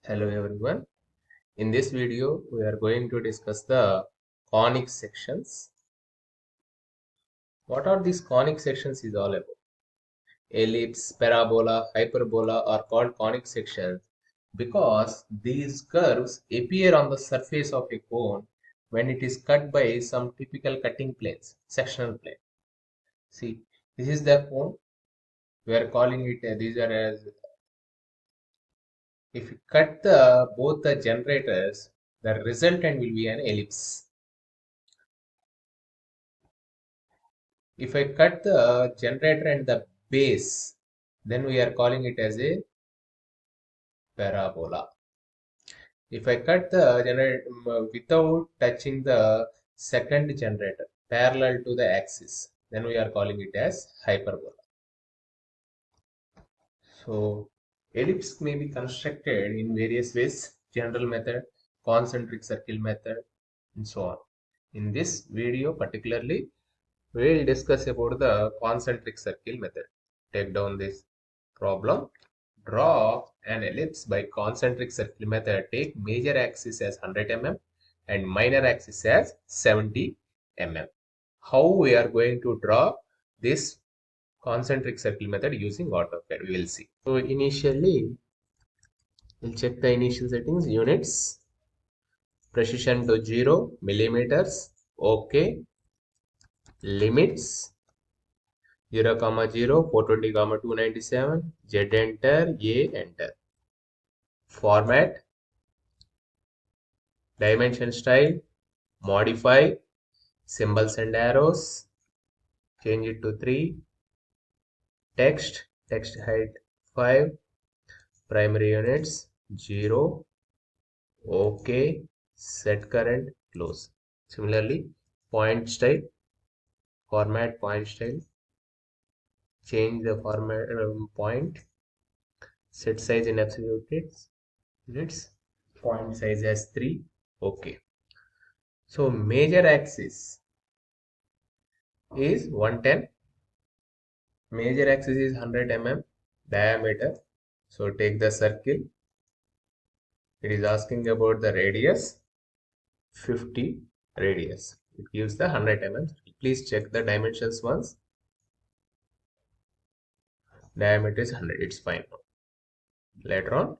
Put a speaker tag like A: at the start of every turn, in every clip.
A: Hello everyone. In this video, we are going to discuss the conic sections. What are these conic sections is all about? Ellipse, parabola, hyperbola are called conic sections because these curves appear on the surface of a cone when it is cut by some typical cutting planes, sectional plane. See, this is the cone. We are calling it, these are as, if you cut both the generators, the resultant will be an ellipse. If I cut the generator and the base, then we are calling it as a parabola. If I cut the generator without touching the second generator parallel to the axis, then we are calling it as hyperbola. So ellipse may be constructed in various ways: general method, concentric circle method, and so on. In this video particularly, we will discuss about the concentric circle method. Take down this problem. Draw an ellipse by concentric circle method. Take major axis as 100 mm and minor axis as 70 mm. How we are going to draw this concentric circle method using AutoCAD, we will see. So initially, we'll check the initial settings: units, precision to 0 millimeters, OK, limits 0, 0, 420, 297, Z enter, A enter. Format, dimension style, modify, symbols and arrows, change it to 3, text height 5, primary units 0, OK, set current, close. Similarly, point style, format point style, change the format point, set size in absolute units, point size as 3, OK. So major axis is 110, major axis is 100 mm diameter. So take the circle. It is asking about the radius, 50 radius. It gives the 100 mm. Please check the dimensions once. Diameter is 100. It's fine now. Later on,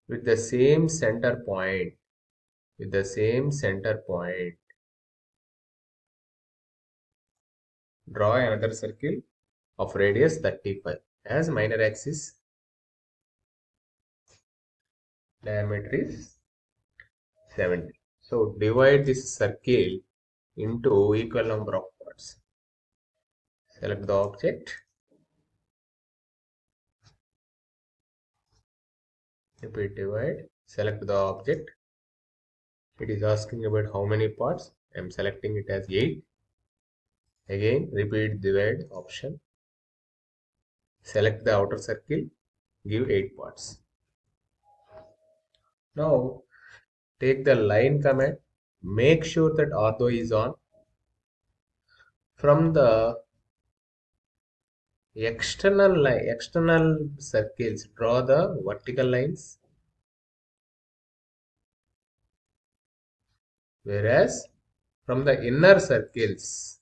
A: with the same center point, draw another circle of radius 35 as minor axis. Diameter is 70. So divide this circle into equal number of parts. Select the object. Repeat divide. Select the object. It is asking about how many parts. I am selecting it as 8. Again, repeat divide option. Select the outer circle. Give 8 parts. Now, take the line command. Make sure that ortho is on. From the external circles, draw the vertical lines. Whereas from the inner circles,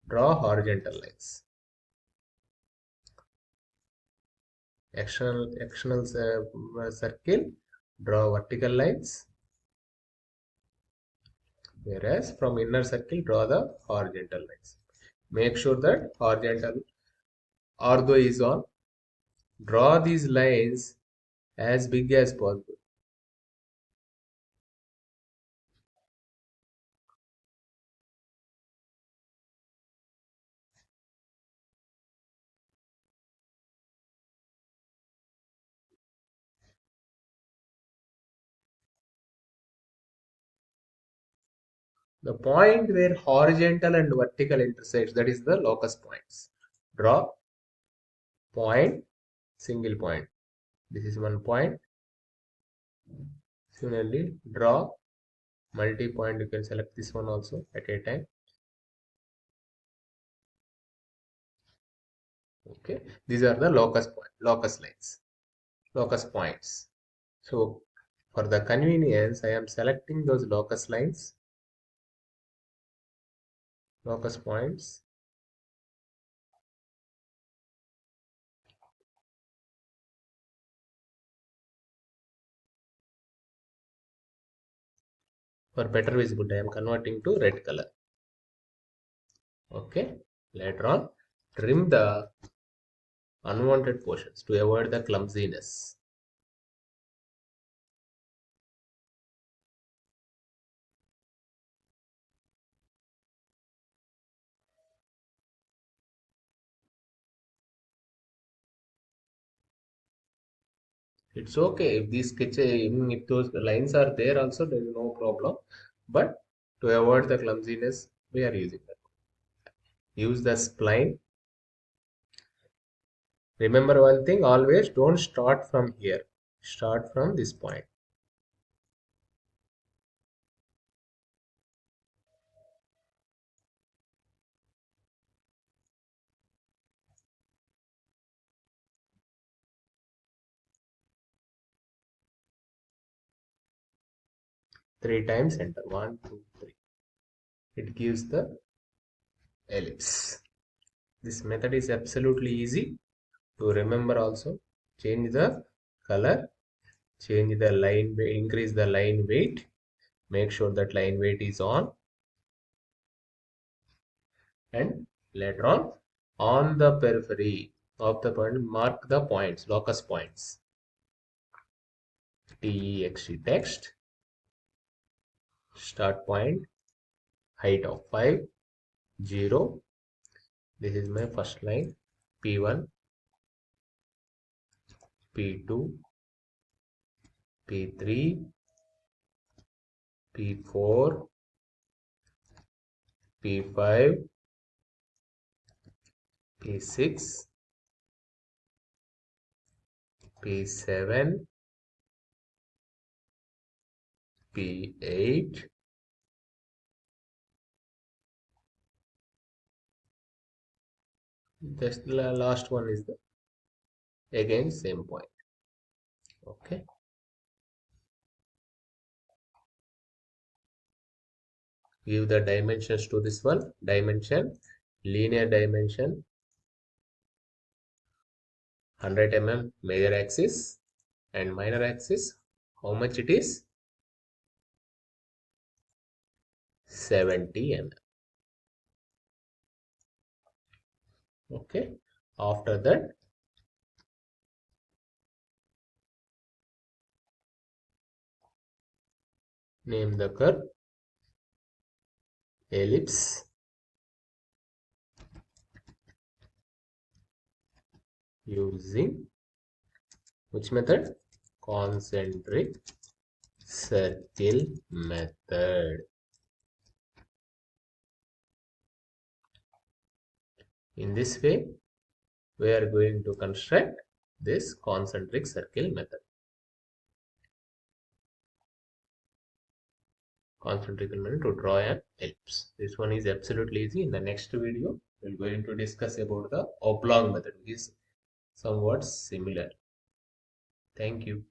A: draw horizontal lines. External circle, draw vertical lines. Whereas from inner circle, draw the horizontal lines. Make sure that horizontal ortho is on. Draw these lines as big as possible. The point where horizontal and vertical intersects, that is the locus points. Draw point, single point. This is one point. Similarly, draw multi-point. You can select this one also at a time. Okay, these are the locus lines, locus points. So for the convenience, I am selecting those locus lines, locus points. For better visibility, I am converting to red color. Okay. Later on, trim the unwanted portions to avoid the clumsiness. It's okay if these sketch, even if those lines are there also, there is no problem. But to avoid the clumsiness, we are using that. Use the spline. Remember one thing, always don't start from here. Start from this point. Three times enter. 1, 2, 3. It gives the ellipse. This method is absolutely easy to remember also. Change the color, change the line, increase the line weight, make sure that line weight is and later on the periphery of the point, mark the points, locus points. TEXT text, start point, height of 5, 0. This is my first line, P1, P2, P3, P4, P5, P6, P7, P8, the last one is the again same point. Okay. Give the dimensions to this one. Dimension, linear dimension, 100 mm major axis and minor axis. How much it is? 70 mm. Okay. After that, name the curve ellipse using which method? Concentric circle method. In this way, we are going to construct this concentric circle method. Concentric method to draw an ellipse. This one is absolutely easy. In the next video, we are going to discuss about the oblong method, which is somewhat similar. Thank you.